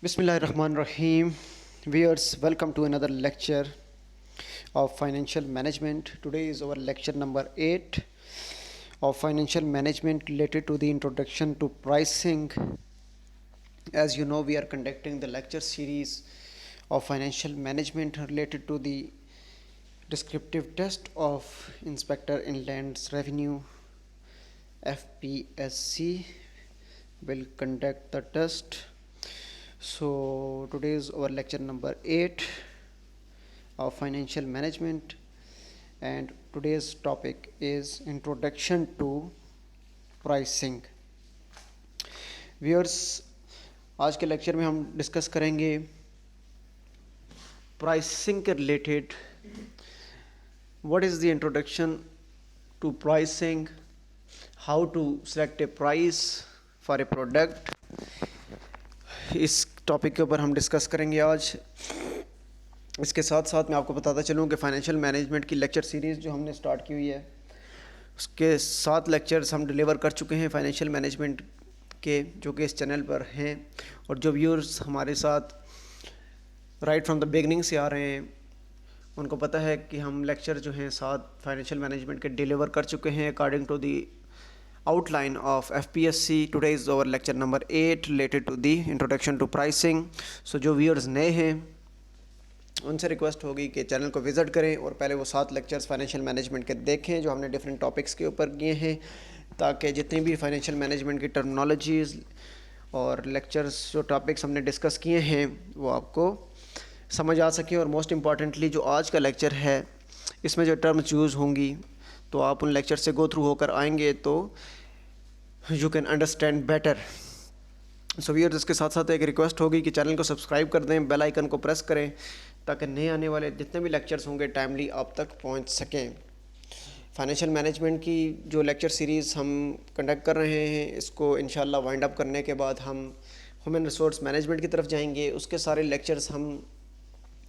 Bismillahirrahmanirrahim. Viewers, welcome to another lecture of financial management. Today is our lecture number 8 of financial management related to the introduction to pricing. As you know, we are conducting the lecture series of financial management related to the descriptive test of Inspector Inland's Revenue FPSC will conduct the test. So today is our lecture number 8 of financial management, and today's topic is introduction to pricing. Viewers, आज के lecture में हम discuss करेंगे pricing के related. What is the introduction to pricing, how to select a price for a product. इस topic के ऊपर हम डिस्कस करेंगे आज. इसके साथ साथ मैं आपको बताता चलूँ कि फाइनेंशियल मैनेजमेंट की लेक्चर सीरीज़ जो हमने स्टार्ट की हुई है, उसके 7 लेक्चर्स हम डिलीवर कर चुके हैं फाइनेंशियल मैनेजमेंट के, जो कि इस चैनल पर हैं. और जो व्यूअर्स हमारे साथ राइट फ्रॉम द बिगनिंग से आ रहे हैं, उनको पता है कि हम लेक्चर जो हैं 7 फाइनेंशियल मैनेजमेंट के डिलीवर कर चुके हैं according to the outline of FPSC. Today is our lecture number 8 related to the introduction to pricing. So जो viewers नए हैं उनसे रिक्वेस्ट होगी कि चैनल को विज़िट करें और पहले वो 7 लेक्चर्स फाइनेंशियल मैनेजमेंट के देखें जो हमने डिफरेंट टॉपिक्स के ऊपर किए हैं, ताकि जितनी भी फाइनेंशियल मैनेजमेंट की टर्मिनोलॉजीज़ और लेक्चर्स जो टॉपिक्स हमने डिस्कस किए हैं वो आपको समझ आ सके. और मोस्ट इम्पॉर्टेंटली जो आज का लेक्चर है, इसमें जो टर्म्स यूज़ होंगी तो आप उन लेक्चर से गो थ्रू होकर आएंगे तो you can understand better. So viewers, इसके साथ साथ एक रिक्वेस्ट होगी कि चैनल को सब्सक्राइब कर दें, बेल आइकन को प्रेस करें, ताकि नए आने वाले जितने भी लेक्चर्स होंगे टाइमली आप तक पहुंच सकें. फाइनेंशियल मैनेजमेंट की जो लेक्चर सीरीज़ हम कंडक्ट कर रहे हैं, इसको इंशाल्लाह वाइंड अप करने के बाद हम ह्यूमन रिसोर्स मैनेजमेंट की तरफ जाएंगे. उसके सारे लेक्चर्स हम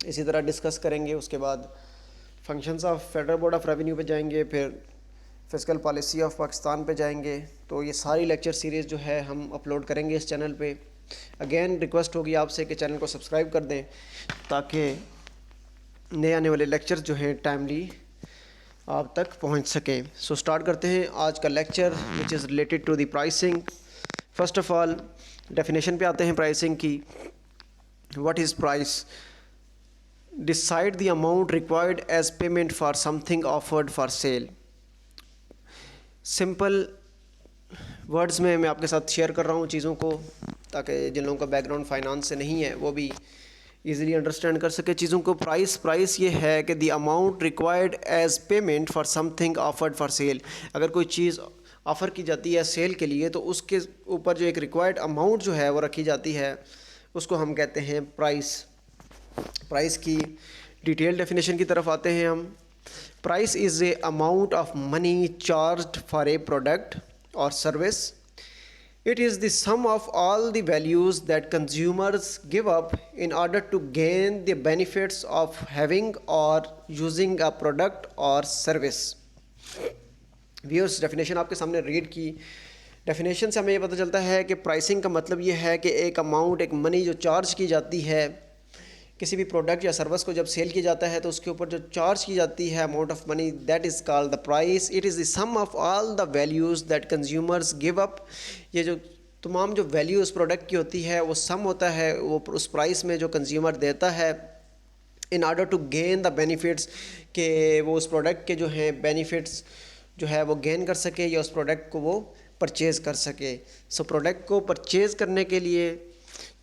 इसी तरह डिस्कस करेंगे. उसके बाद functions of federal board of revenue पे जाएंगे, फिर फिस्कल पॉलिसी ऑफ पाकिस्तान पे जाएंगे. तो ये सारी लेक्चर सीरीज़ जो है हम अपलोड करेंगे इस चैनल पे. अगेन रिक्वेस्ट होगी आपसे कि चैनल को सब्सक्राइब कर दें, ताकि नए आने वाले लेक्चर्स जो हैं टाइमली आप तक पहुंच सकें. सो स्टार्ट करते हैं आज का lecture which is related to the pricing. First of all definition पे आते हैं प्राइसिंग की. What is price? Decide the amount required as payment for something offered for sale. Simple words में मैं आपके साथ शेयर कर रहा हूँ चीज़ों को, ताकि जिन लोगों का बैकग्राउंड फाइनेंस से नहीं है वो भी इजीली अंडरस्टैंड कर सके चीज़ों को. प्राइस ये है कि the amount required as payment for something offered for sale. अगर कोई चीज़ ऑफ़र की जाती है सेल के लिए, तो उसके ऊपर जो एक रिक्वायर्ड अमाउंट जो है वो रखी जाती है, उसको हम कहते हैं प्राइस. प्राइस की डिटेल डेफिनेशन की तरफ आते हैं हम. Price is a amount of money charged for a product और service. It is the sum of all the values that consumers give up in order to gain the benefits of having or using a product और service. Viewers, definition आपके सामने read की. Definition से हमें ये पता चलता है कि प्राइसिंग का मतलब ये है कि एक अमाउंट, एक मनी जो चार्ज की जाती है किसी भी प्रोडक्ट या सर्विस को जब सेल किया जाता है, तो उसके ऊपर जो चार्ज की जाती है amount of money, that is called the price. It is the sum of all the values that consumers give up. ये जो तमाम जो वैल्यू उस प्रोडक्ट की होती है वो सम होता है वो उस प्राइस में जो कंज्यूमर देता है, in order to gain the benefits, कि वो उस प्रोडक्ट के जो हैं बेनिफिट्स जो है वो गेन कर सके या उस प्रोडक्ट को वो परचेज़ कर सके. सो प्रोडक्ट को परचेज़ करने के लिए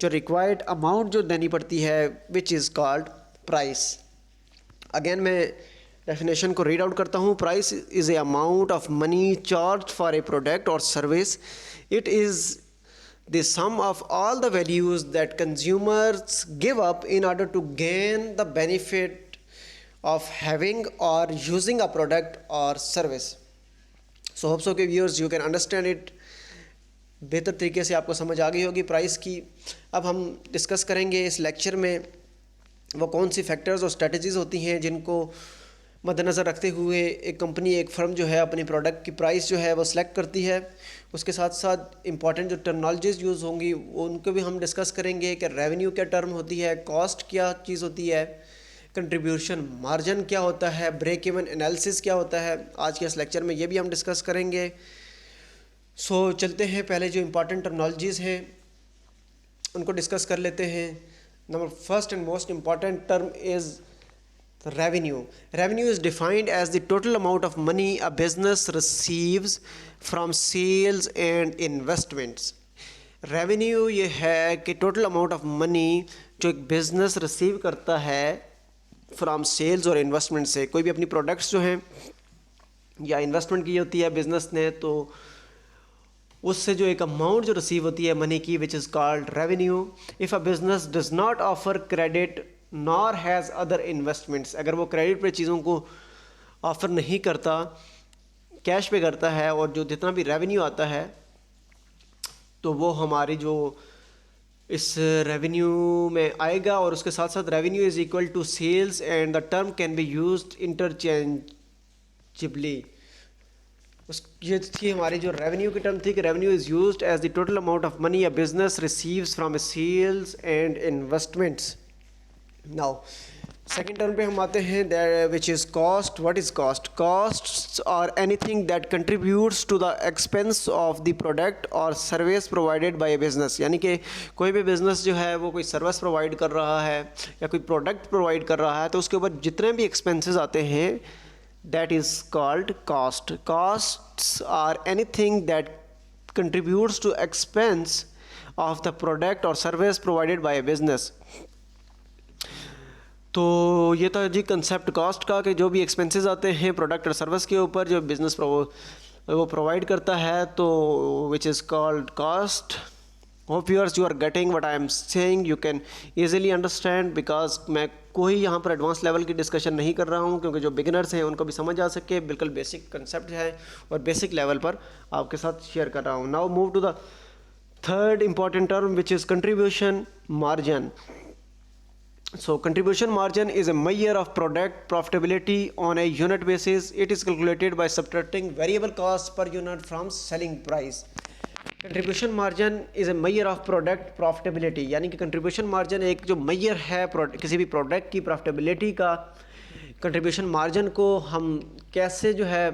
जो रिक्वायर्ड अमाउंट जो देनी पड़ती है, which is called price. Again मैं डेफिनेशन को रीड आउट करता हूँ. Price is a amount of money charge for a product और service. It is the sum of all the values that consumers give up in order to gain the benefit of having or using a product और service. So hope so के viewers you can understand it. बेहतर तरीके से आपको समझ आ गई होगी price की. अब हम डिस्कस करेंगे इस लेक्चर में वो कौन सी फैक्टर्स और स्ट्रेटजीज़ होती हैं जिनको मद्देनज़र रखते हुए एक कंपनी, एक फर्म जो है अपनी प्रोडक्ट की प्राइस जो है वो सिलेक्ट करती है। उसके साथ साथ इंपॉर्टेंट जो टर्मिनोलॉजीज़ यूज़ होंगी उनको भी हम डिस्कस करेंगे कि रेवेन्यू क्या टर्म होती है, कॉस्ट क्या चीज़ होती है, कंट्रीब्यूशन मार्जिन क्या होता है, ब्रेक इवन एनालिसिस क्या होता है। आज के इस लेक्चर में ये भी हम डिस्कस करेंगे। सो चलते हैं, पहले जो इंपॉर्टेंट टर्मिनोलॉजीज़ हैं उनको डिस्कस कर लेते हैं। Number first and most important term is revenue. Revenue is defined as the total amount of money a business receives from sales and investments. Revenue ये है कि total amount of money जो एक business receive करता है from sales और investment से। कोई भी अपनी products जो हैं या investment की होती है business ने, तो उससे जो एक अमाउंट जो रिसीव होती है मनी की, विच is called revenue. If a business does not offer credit nor has other investments, अगर वो क्रेडिट पे चीज़ों को ऑफ़र नहीं करता, कैश पे करता है, और जो जितना भी रेवेन्यू आता है तो वो हमारी जो इस रेवेन्यू में आएगा। और उसके साथ साथ revenue is equal to sales and the term can be used interchangeably. ये थी हमारी जो रेवेन्यू की टर्म थी कि revenue is used as the total amount of money a business receives from sales and investments. Now second term पे हम आते हैं, which is cost. What is cost? Costs are anything that contributes to the expense of the product और service provided by A business. यानी कि कोई भी business जो है वो कोई सर्विस प्रोवाइड कर रहा है या कोई प्रोडक्ट प्रोवाइड कर रहा है, तो उसके ऊपर जितने भी एक्सपेंसेस आते हैं, that is called cost. Costs are anything that contributes to expense of the product or service provided by a business. तो ये था जी कंसेप्ट कॉस्ट का, कि जो भी एक्सपेंसेस आते हैं प्रोडक्ट और सर्विस के ऊपर जो बिजनेस वो प्रोवाइड करता है, तो which is called cost. Hope viewers you are getting what I am saying, you can easily understand, because मैं कोई यहाँ पर एडवांस लेवल की डिस्कशन नहीं कर रहा हूँ, क्योंकि जो बिगिनर्स हैं उनको भी समझ आ सके। बिल्कुल बेसिक कंसेप्ट है और बेसिक लेवल पर आपके साथ शेयर कर रहा हूँ। Now move to the third important term which is contribution margin. So contribution margin is a measure of product profitability on a unit basis. It is calculated by subtracting variable costs per unit from selling price. Contribution margin is a measure of product profitability, यानी कि contribution margin एक जो major है किसी भी product की profitability का। Contribution margin को हम कैसे जो है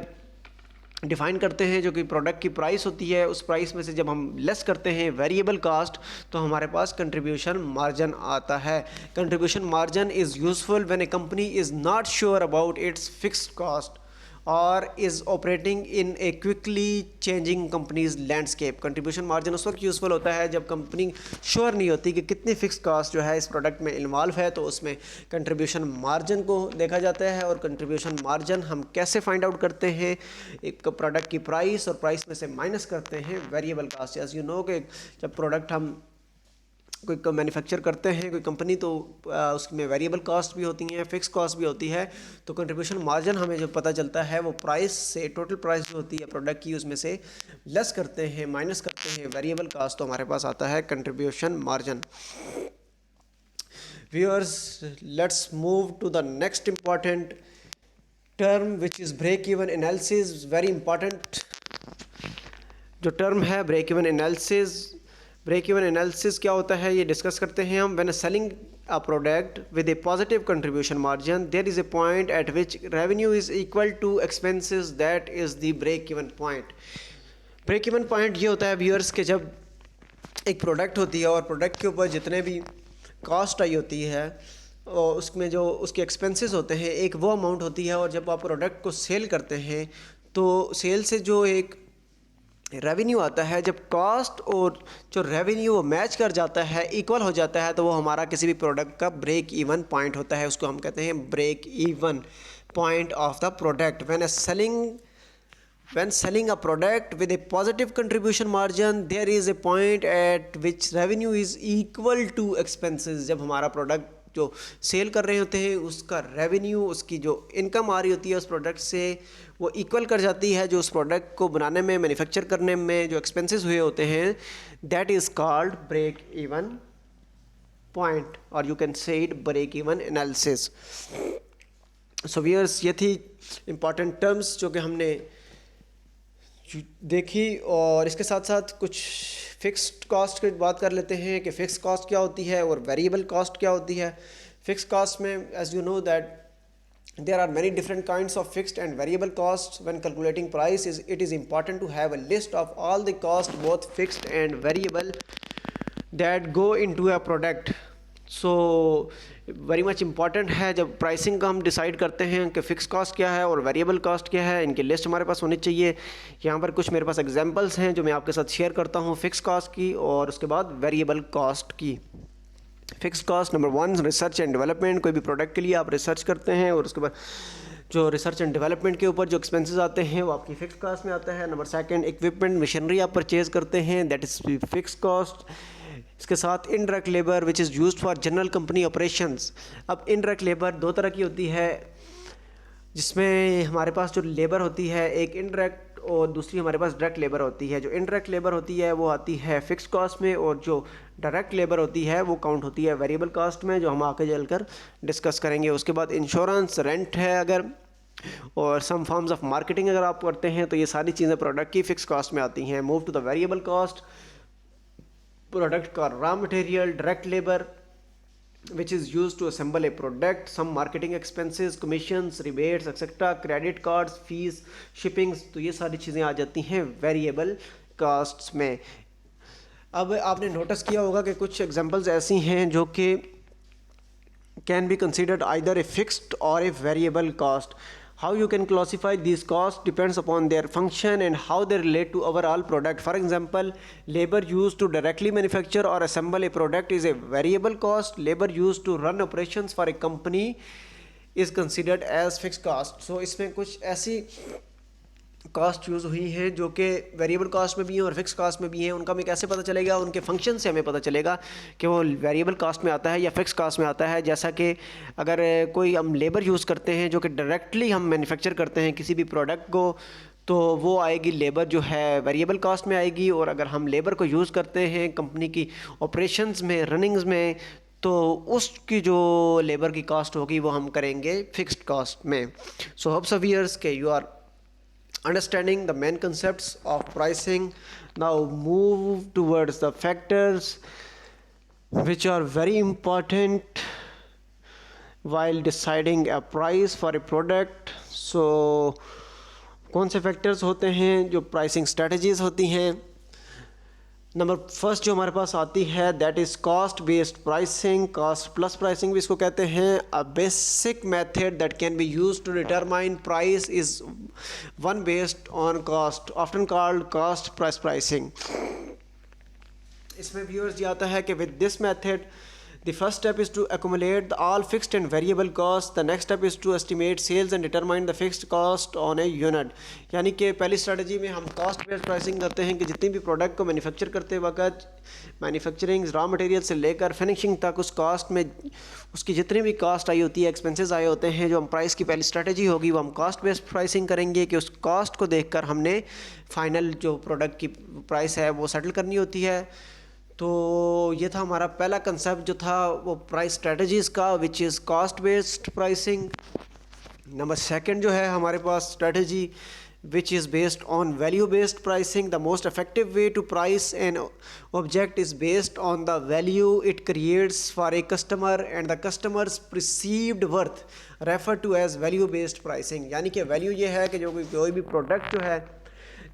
डिफ़ाइन करते हैं, जो कि प्रोडक्ट की प्राइस होती है, उस प्राइस में से जब हम लेस करते हैं वेरिएबल कास्ट, तो हमारे पास कंट्रीब्यूशन मार्जिन आता है। Contribution margin is useful when a company is not sure about its fixed cost or is operating in a quickly changing companies landscape. Contribution margin उस वक्त यूज़फुल होता है जब कंपनी श्योर नहीं होती कि कितनी फ़िक्स कॉस्ट जो है इस प्रोडक्ट में इन्वॉल्व है, तो उसमें कंट्रीब्यूशन मार्जिन को देखा जाता है। और कंट्रीब्यूशन मार्जिन हम कैसे फाइंड आउट करते हैं? एक प्रोडक्ट की प्राइस और प्राइस में से माइनस करते हैं variable cost. As you know कि जब प्रोडक्ट हम कोई मैन्युफैक्चर करते हैं कोई कंपनी, तो उसमें वेरिएबल कॉस्ट भी होती हैं, फिक्स कॉस्ट भी होती है। तो कंट्रीब्यूशन मार्जिन हमें जो पता चलता है वो प्राइस से, टोटल प्राइस जो होती है प्रोडक्ट की, उसमें से लेस करते हैं, माइनस करते हैं वेरिएबल कॉस्ट, तो हमारे पास आता है contribution margin. Viewers, let's move to the next important term which is break even analysis. Very important जो टर्म है break even analysis. Break even analysis क्या होता है ये डिस्कस करते हैं हम। When selling a product with a positive contribution margin, there is a point at which revenue is equal to expenses, that is the break even point. Break even point ये होता है व्यूअर्स कि जब एक product होती है और product के ऊपर जितने भी कॉस्ट आई होती है और उसमें जो उसके एक्सपेंसेस होते हैं, एक वो अमाउंट होती है, और जब आप प्रोडक्ट को सेल करते हैं तो सेल से जो एक रेवेन्यू आता है, जब कॉस्ट और जो रेवेन्यू वो मैच कर जाता है, इक्वल हो जाता है, तो वो हमारा किसी भी प्रोडक्ट का ब्रेक इवन पॉइंट होता है। उसको हम कहते हैं break even point of the product. When selling a product with a positive contribution margin, there is a point at which revenue is equal to expenses. जब हमारा प्रोडक्ट जो सेल कर रहे होते हैं उसका रेवेन्यू, उसकी जो इनकम आ रही होती है उस प्रोडक्ट से, वो इक्वल कर जाती है जो उस प्रोडक्ट को बनाने में, मैन्युफैक्चर करने में जो एक्सपेंसेस हुए होते हैं। That is called break even point, और you can say it break even analysis. So viewers, ये थी इम्पॉर्टेंट टर्म्स जो कि हमने देखी, और इसके साथ साथ कुछ फिक्स्ड कॉस्ट की बात कर लेते हैं कि फ़िक्स कॉस्ट क्या होती है और वेरिएबल कॉस्ट क्या होती है। फ़िक्स कॉस्ट में as you know that there are many different kinds of fixed and variable costs. When calculating price, it is important to have a list of all the costs, both fixed and variable, that go into a product. So very much important है जब pricing का हम decide करते हैं कि fix cost क्या है और वेरिएबल कॉस्ट क्या है, इनकी लिस्ट हमारे पास होनी चाहिए। यहाँ पर कुछ मेरे पास एग्जांपल्स हैं जो मैं आपके साथ शेयर करता हूँ फ़िक्स कॉस्ट की और उसके बाद वेरिएबल कॉस्ट की। Fix cost number 1, research and development. कोई भी प्रोडक्ट के लिए आप रिसर्च करते हैं और उसके बाद जो रिसर्च एंड डेवलपमेंट के ऊपर जो एक्सपेंसेस आते हैं वो आपकी फिक्स कॉस्ट में आता है। नंबर 2, इक्विपमेंट मशीनरी आप परचेज करते हैं, दैट इज़ फिक्स कॉस्ट। इसके साथ indirect labour which is used for general company operations. अब इनडायरेक्ट लेबर दो तरह की होती है, जिसमें हमारे पास जो लेबर होती है एक इनडायरेक्ट और दूसरी हमारे पास डायरेक्ट लेबर होती है। जो इनडायरेक्ट लेबर होती है वो आती है फिक्स कॉस्ट में, और जो डायरेक्ट लेबर होती है वो काउंट होती है वेरिएबल कॉस्ट में, जो हम आगे चलकर डिस्कस करेंगे। उसके बाद इंश्योरेंस, रेंट है अगर, और सम फॉर्म्स ऑफ मार्केटिंग अगर आप करते हैं तो ये सारी चीज़ें प्रोडक्ट की फ़िक्स कॉस्ट में आती हैं। Move to the variable cost, product का raw material, direct labour which is used to assemble a product, some marketing expenses, commissions, rebates etc, credit cards, fees, shippings, तो ये सारी चीज़ें आ जाती हैं वेरिएबल कास्ट्स में। अब आपने नोटिस किया होगा कि कुछ एग्जांपल्स ऐसी हैं जो कि can be considered either a fixed or a variable cost. How you can classify these costs depends upon their function and how they relate to overall product. For example, labor used to directly manufacture or assemble a product is a variable cost. Labor used to run operations for a company is considered as fixed cost. So इसमें कुछ ऐसी cost use हुई हैं जो कि variable cost में भी हैं और फिक्स कॉस्ट में भी हैं। उनका हमें कैसे पता चलेगा? उनके फंक्शन से हमें पता चलेगा कि वो वेरिएबल कॉस्ट में आता है या फिक्स कॉस्ट में आता है। जैसा कि अगर कोई हम लेबर यूज़ करते हैं जो कि डायरेक्टली हम मैन्युफैक्चर करते हैं किसी भी प्रोडक्ट को, तो वो आएगी लेबर जो है वेरिएबल कॉस्ट में आएगी। और अगर हम लेबर को यूज़ करते हैं कंपनी की ऑपरेशंस में, रनिंग्स में, तो उसकी जो लेबर की कॉस्ट होगी वो हम करेंगे फिक्स्ड कॉस्ट में। सो होप सो व्यूअर्स के you are understanding the main concepts of pricing. Now move towards the factors which are very important while deciding a price for a product. So कौन से factors होते हैं जो pricing strategies होती हैं? Number first जो हमारे पास आती है that is cost based pricing. Cost plus pricing भी इसको कहते हैं। A basic method that can be use to determine price is one based on cost, often called cost plus pricing. इसमें व्यूअर्स ये आता है कि with this method the first step is to accumulate all fixed and variable costs. The next step is to estimate sales and determine the fixed cost on a unit. यानी कि पहली strategy में हम cost based pricing करते हैं कि जितनी भी प्रोडक्ट को मैन्युफैक्चर करते वक्त मैन्युफैक्चरिंग रॉ मटेरियल से लेकर फिनिशिंग तक उस कॉस्ट में उसकी जितनी भी कॉस्ट आई होती है, एक्सपेंसेस आए होते हैं, जो हम प्राइस की पहली स्ट्रेटजी होगी वो हम कॉस्ट बेस्ड प्राइसिंग करेंगे कि उस कॉस्ट को देखकर हमने फाइनल जो प्रोडक्ट की प्राइस है वो सेटल करनी होती है। तो ये था हमारा पहला कंसेप्ट जो था वो प्राइस स्ट्रेटजीज़ का, विच is cost based pricing. Number second जो है हमारे पास strategy which is based on value based pricing. The most effective way to price an object is based on the value it creates for a customer and the customer's perceived worth, referred to as value based pricing. यानी कि value ये है कि जो कोई भी product जो है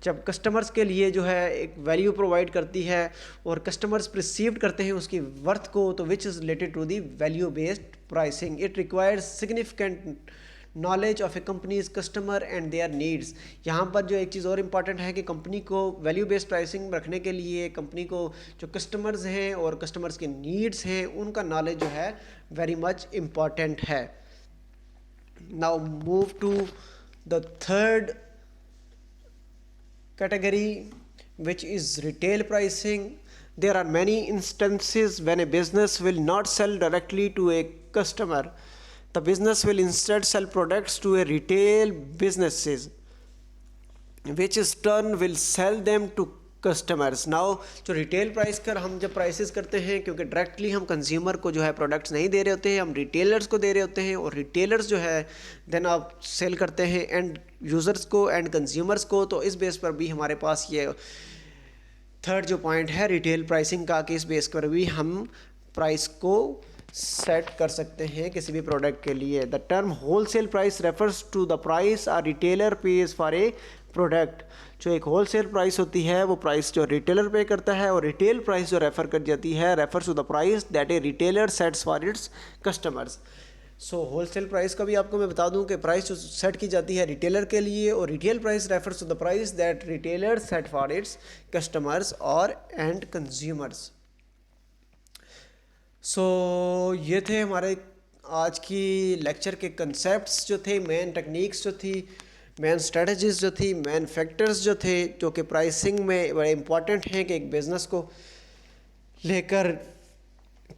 जब कस्टमर्स के लिए जो है एक वैल्यू प्रोवाइड करती है और कस्टमर्स परसीव्ड करते हैं उसकी वर्थ को, तो which is related to the value based pricing. It requires significant knowledge of a company's customer and their needs. यहाँ पर जो एक चीज़ और इम्पॉर्टेंट है कि कंपनी को वैल्यू बेस्ड प्राइसिंग रखने के लिए कंपनी को जो कस्टमर्स हैं और कस्टमर्स के नीड्स हैं उनका नॉलेज जो है वेरी मच इम्पॉर्टेंट है। Now move to the third category, which is retail pricing. There are many instances when a business will not sell directly to a customer. The business will instead sell products to a retail businesses, which in turn will sell them to customers. Now जो retail price कर हम जब prices करते हैं, क्योंकि directly हम consumer को जो है प्रोडक्ट्स नहीं दे रहे होते हैं, हम रिटेलर्स को दे रहे होते हैं, और रिटेलर्स जो है देन आप सेल करते हैं एंड यूज़र्स को एंड कंज्यूमर्स को। तो इस बेस पर भी हमारे पास ये थर्ड जो पॉइंट है रिटेल प्राइसिंग का, कि इस बेस पर भी हम प्राइस को सेट कर सकते हैं किसी भी प्रोडक्ट के लिए। The term wholesale price refers to the price a retailer pays for a product. जो एक होलसेल प्राइस होती है वो प्राइस जो रिटेलर पे करता है, और रिटेल प्राइस जो रेफर कर जाती है refers to the price that a retailer sets for its customers. So wholesale price का भी आपको मैं बता दूं कि प्राइस जो सेट की जाती है रिटेलर के लिए, और retail price refers to the price that retailer set for its customers और एंड कंज्यूमर्स। सो ये थे हमारे आज की लेक्चर के कंसेप्ट्स जो थे, मेन टेक्निक्स जो थी, मेन स्ट्रेटजीज जो थी, मेन फैक्टर्स जो थे, जो कि प्राइसिंग में बड़े इंपॉर्टेंट हैं कि एक बिज़नेस को लेकर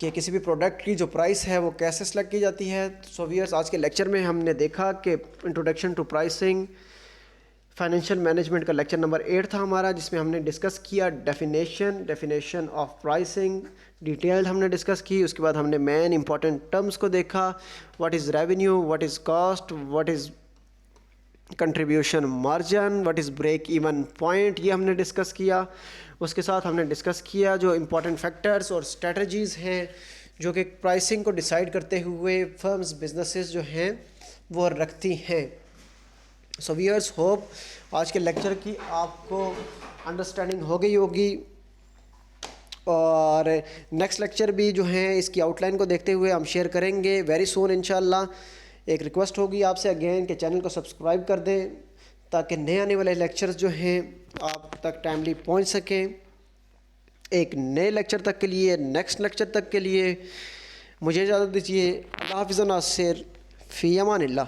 कि किसी भी प्रोडक्ट की जो प्राइस है वो कैसे सेलेक्ट की जाती है। सो व्यूअर्स, आज के लेक्चर में हमने देखा कि introduction to pricing financial management का लेक्चर नंबर 8 था हमारा, जिसमें हमने डिस्कस किया डेफिनेशन ऑफ प्राइसिंग, डिटेल हमने डिस्कस की। उसके बाद हमने मेन इंपॉर्टेंट टर्म्स को देखा, what is revenue, what is cost, what is contribution margin, what is break even point, ये हमने डिस्कस किया। उसके साथ हमने डिस्कस किया जो इंपॉर्टेंट फैक्टर्स और स्ट्रेटजीज़ हैं जो कि प्राइसिंग को डिसाइड करते हुए फर्म्स बिजनेसेस जो हैं वो रखती हैं। सो व्यूअर्स, होप आज के लेक्चर की आपको अंडरस्टैंडिंग हो गई होगी, और नेक्स्ट लेक्चर भी जो है इसकी आउटलाइन को देखते हुए हम शेयर करेंगे वेरी सून इंशाल्लाह। एक रिक्वेस्ट होगी आपसे अगेन कि चैनल को सब्सक्राइब कर दें ताकि नए आने वाले लेक्चर्स जो हैं आप तक टाइमली पहुंच सकें। एक नए लेक्चर तक के लिए, नेक्स्ट लेक्चर तक के लिए मुझे इजाज़त दीजिए। अल्लाह हाफ़िज़, नासिर फ़ी अमानिल्लाह।